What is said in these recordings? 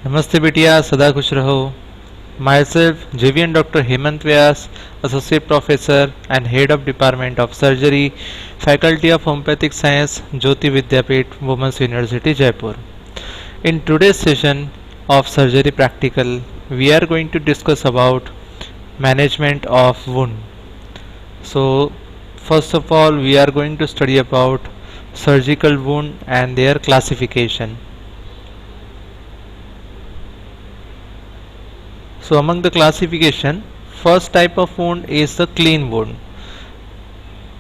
नमस्ते बिटिया, सदा खुश रहो। My self JVN Dr. Hemant Vyas, Associate Professor and Head of Department of Surgery, Faculty of Homeopathic Science, Jyoti Vidyapeeth, Women's University, Jaipur. In today's session of Surgery Practical, we are going to discuss about management of wound. So, first of all, we are going to study about surgical wound and their classification. So among the classification, first type of wound is the clean wound.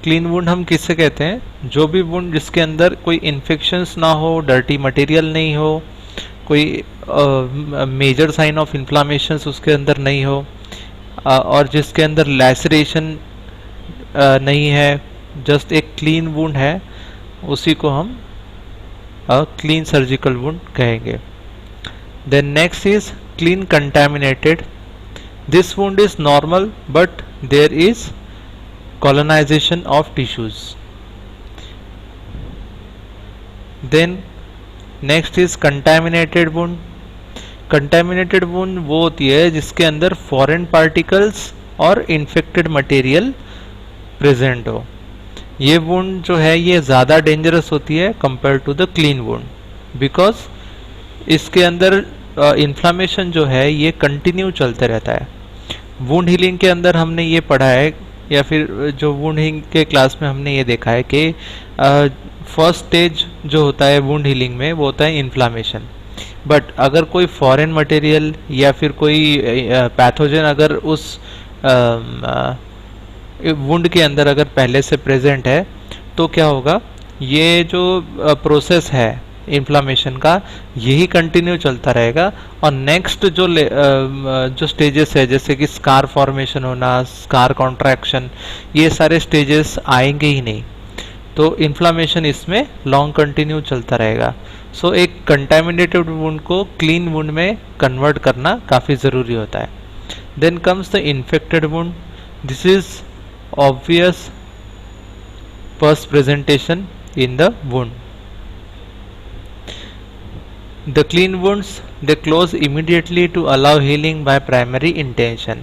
Clean wound हम किससे कहते हैं? जो भी wound जिसके अंदर कोई infections ना हो, डर्टी मटेरियल नहीं हो, कोई मेजर साइन ऑफ इन्फ्लामेशंस उसके अंदर नहीं हो, और जिसके अंदर लैसरेशन नहीं है, जस्ट एक क्लीन वुंड है, उसी को हम क्लीन सर्जिकल वुंड कहेंगे. Then next is clean contaminated. This wound is normal but there is colonization of tissues. Then next is contaminated wound. Contaminated wound वो होती है जिसके अंदर foreign particles और infected material present हो. ये wound जो है ये ज़्यादा dangerous होती है compared to the clean wound because इसके अंदर इन्फ्लामेशन जो है ये कंटिन्यू चलते रहता है. वुंड हीलिंग के अंदर हमने ये पढ़ा है, या फिर जो वुंड हीलिंग के क्लास में हमने ये देखा है कि फर्स्ट स्टेज जो होता है वुंड हीलिंग में वो होता है इन्फ्लामेशन. बट अगर कोई फॉरेन मटेरियल या फिर कोई पैथोजन अगर उस वुंड के अंदर अगर पहले से प्रेजेंट है तो क्या होगा, ये जो प्रोसेस है इन्फ्लामेशन का यही कंटिन्यू चलता रहेगा. और नेक्स्ट जो स्टेजेस है जैसे कि स्कार फॉर्मेशन होना, स्कार कॉन्ट्रैक्शन, ये सारे स्टेजेस आएंगे ही नहीं. तो इन्फ्लामेशन इसमें लॉन्ग कंटिन्यू चलता रहेगा. सो एक कंटामिनेटेड वुंड को क्लीन वुंड में कन्वर्ट करना काफ़ी ज़रूरी होता है. Then comes the infected wound. This is obvious first presentation in the wound. The clean wounds, they close immediately to allow healing by primary intention.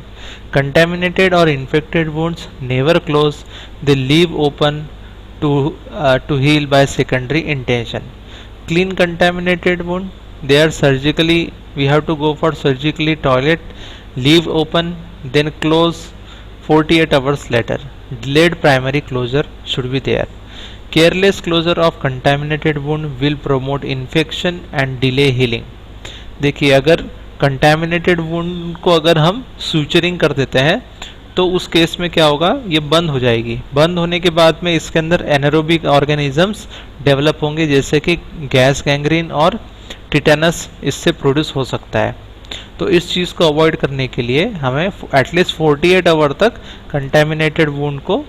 Contaminated or infected wounds never close, they leave open to heal by secondary intention. Clean contaminated wound, they are surgically, we have to go for surgically toilet, leave open, then close 48 hours later. Delayed primary closure should be there. Careless closure of contaminated wound will promote infection and delay healing. देखिए, अगर contaminated wound को अगर हम suturing कर देते हैं तो उस केस में क्या होगा, ये बंद हो जाएगी. बंद होने के बाद में इसके अंदर एनारोबिक ऑर्गेनिजम्स डेवलप होंगे, जैसे कि गैस गैंग्रीन और टिटेनस इससे प्रोड्यूस हो सकता है. तो इस चीज़ को अवॉइड करने के लिए हमें एटलीस्ट 48 आवर तक कंटेमिनेटेड वुंड को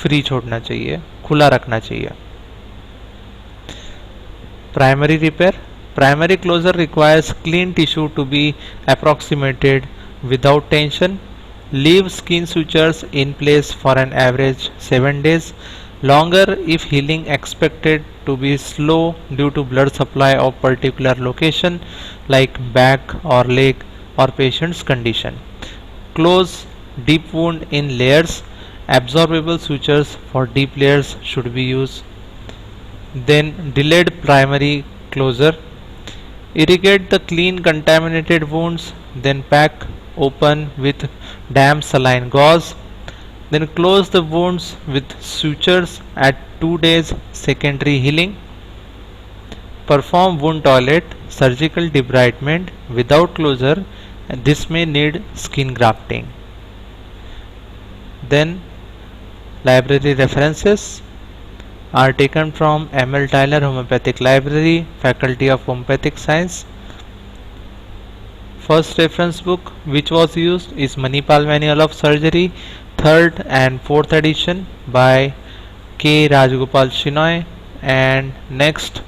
फ्री छोड़ना चाहिए, खुला रखना चाहिए. Primary repair. Primary closure requires clean tissue to be approximated without tension. Leave skin sutures in place for an average 7 days. Longer if healing expected to be slow due to blood supply of particular location like back or leg or patient's condition. Close deep wound in layers. Absorbable sutures for deep layers should be used. Then delayed primary closure. Irrigate the clean contaminated wounds, then pack open with damp saline gauze. Then close the wounds with sutures at 2 days secondary healing. Perform wound toilet surgical debridement without closure, and this may need skin grafting. Then library references are taken from M.L. Tyler Homeopathic Library, Faculty of Homeopathic Science. First reference book which was used is Manipal Manual of Surgery, 3rd and 4th edition by K. Rajgopal Shinoy, and next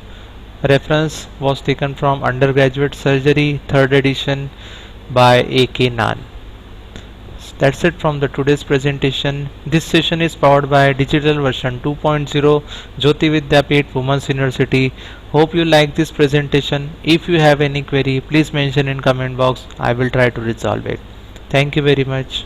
reference was taken from Undergraduate Surgery, 3rd edition by A.K. Nan. That's it from the today's presentation. This session is powered by Digital Version 2.0 Jyoti Vidyapith Women's University. Hope you like this presentation. If you have any query, please mention in comment box. I will try to resolve it. Thank you very much.